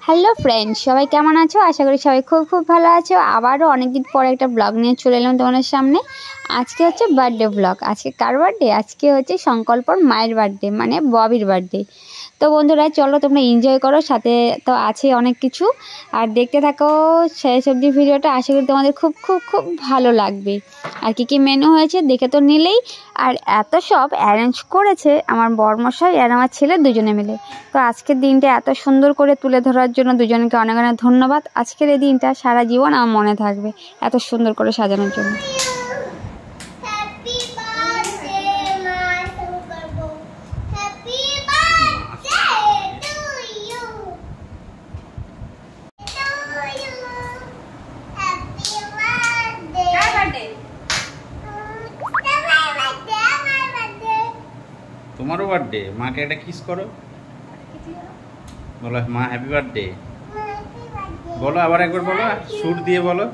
Hello friends, সবাই কেমন আছো? আশা করি সবাই খুব খুব ভালো আছো। আবারও অনেকদিন পর একটা ব্লগ নিয়ে চলে এলাম তোমাদের সামনে। আজকে হচ্ছে বার্থডে ব্লগ। আজকে কার বার্থডে? আজকে হচ্ছে সংকল্পর মায়ের বার্থডে, মানে ববির বার্থডে। তো বন্ধুরা চলো তোমরা এনজয় করো, সাথে তো আছে অনেক কিছু, আর দেখতে থাকো শেষ অবধি ভিডিওটা। আশা করি তোমাদের খুব খুব খুব ভালো লাগবে। আর কী কী মেনু হয়েছে দেখে তো নিলেই। আর এত সব অ্যারেঞ্জ করেছে আমার বরমশাই আর আমার ছেলে দুজনে মিলে। তো আজকের দিনটা এত সুন্দর করে তুলে ধরার জন্য দুজনকে অনেক অনেক ধন্যবাদ। আজকের এই দিনটা সারা জীবন আমার মনে থাকবে, এত সুন্দর করে সাজানোর জন্য। তোমারও বার্থডে, মাকে একটা কিস করো, বলো মা হ্যাপি বার্থডে বলো, আবার একবার বলো, সুর দিয়ে বলো।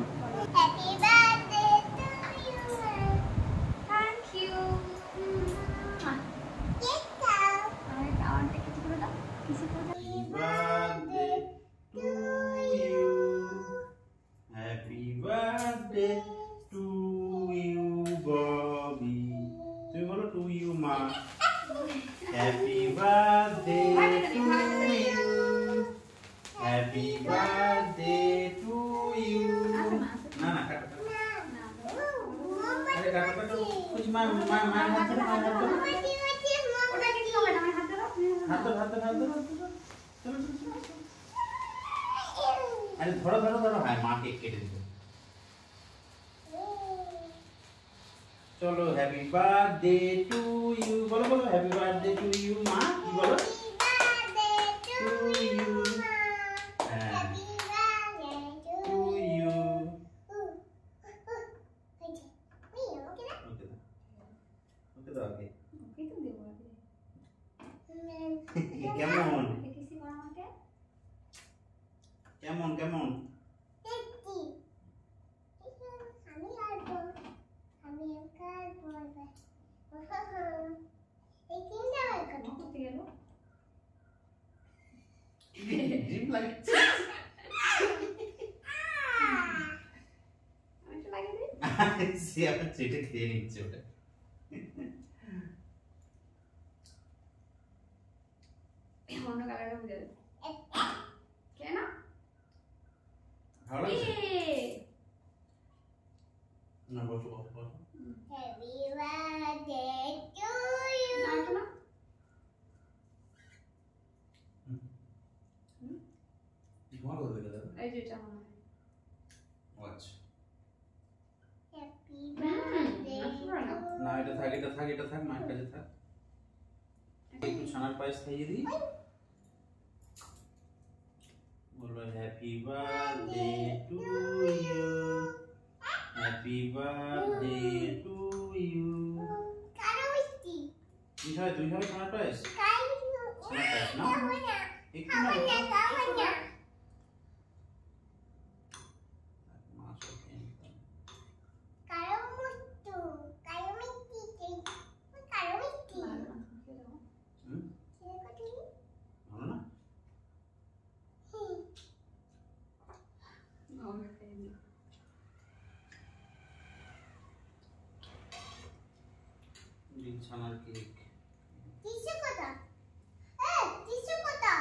তুমি বলো টু ইউ মা। Happy birthday to you. Happy birthday to you. না না কাটো কাটো। আরে কাটো কাটো। কুছ মা হাত ধরো, হাত ধরো। ওটাকে কি হবে? আমার হাত ধরো। হাত ধরো, হাত ধরো, হাত ধরো। চলো চলো চলো। আরে ধরো ধরো ধরো, হ্যাঁ মা কেক কেটে দিবে। চলো হ্যাপি বার্থডে টু ইউ বলো, বলো হ্যাপি বার্থডে টু ইউ মা। কি বলো? To you. হ্যাঁ টু ইউ। ওকে দাও আগে। কেমন কেমন কেমন? চেটে খেয়ে নিচ্ছে ওটা। অন্য কালারটা বুঝে যাবে কেন? ভালো লাগছে না? বসো বসো বসো। Happy birthday to you. না না তোমার কথা দেখে দাও। এই যে এটা আমার। আচ্ছা হ্যাপি বার্থডে। না এটা থাক, এটা থাক, এটা থাক, মায়ের কাছে থাক। একটু ছানার পায়েস খাইয়ে দিই। বলো happy birthday to you. Happy birthday to you. কারো মিষ্টি তুই হয় ছানার পায়েস। ছানার পায়েস না একটু না ছানার কেক। টিস্যু কোথা? টিস্যু কোথা?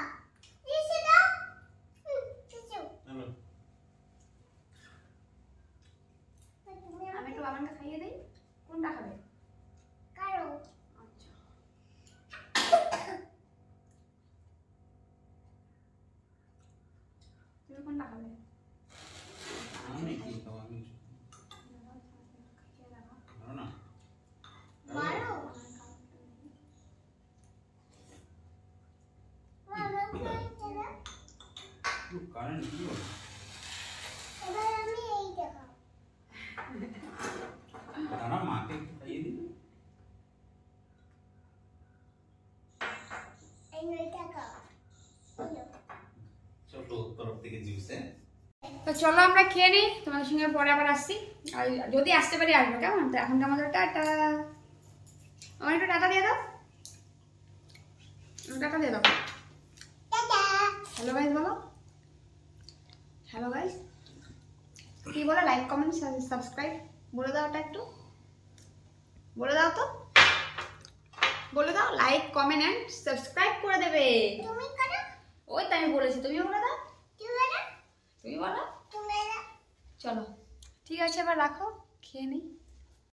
টিস্যু দাও। টিস্যু চলো আমি একটু বাবাকে খাইয়ে দেই। কোনটা খাবে? কারো। আচ্ছা তুমি কোনটা খাবে? আমি কি খাবো? আমি ভালো না মারো। কারেন্ট কি হলো? এবার আমি এইটা খাবো। দাঁড়া মাকে খাইয়ে দিই। এই নইটা খাও। ছোট তরফ থেকে জুস। তো চলো আমরা খেয়ে নিই, তোমাদের সঙ্গে পরে আবার আসছি। আর যদি আসতে পারি আসবে, কেমন? তো এখন আমাদের টাটা। আমার একটু টাটা দিয়ে দাও, টাটা দিয়ে দাও। টাটা। হ্যালো গাইস বলো। হ্যালো গাইস, কি বলো? লাইক কমেন্ট সাবস্ক্রাইব বলে দাও, ওটা একটু বলে দাও তো, বলে দাও লাইক কমেন্ট এন্ড সাবস্ক্রাইব করে দেবে। তুমি করো, ওই তো আমি বলেছি, তুমি বলে দাও। তুমি বলো। চলো ঠিক আছে, এবার রাখো, খেয়ে নিই।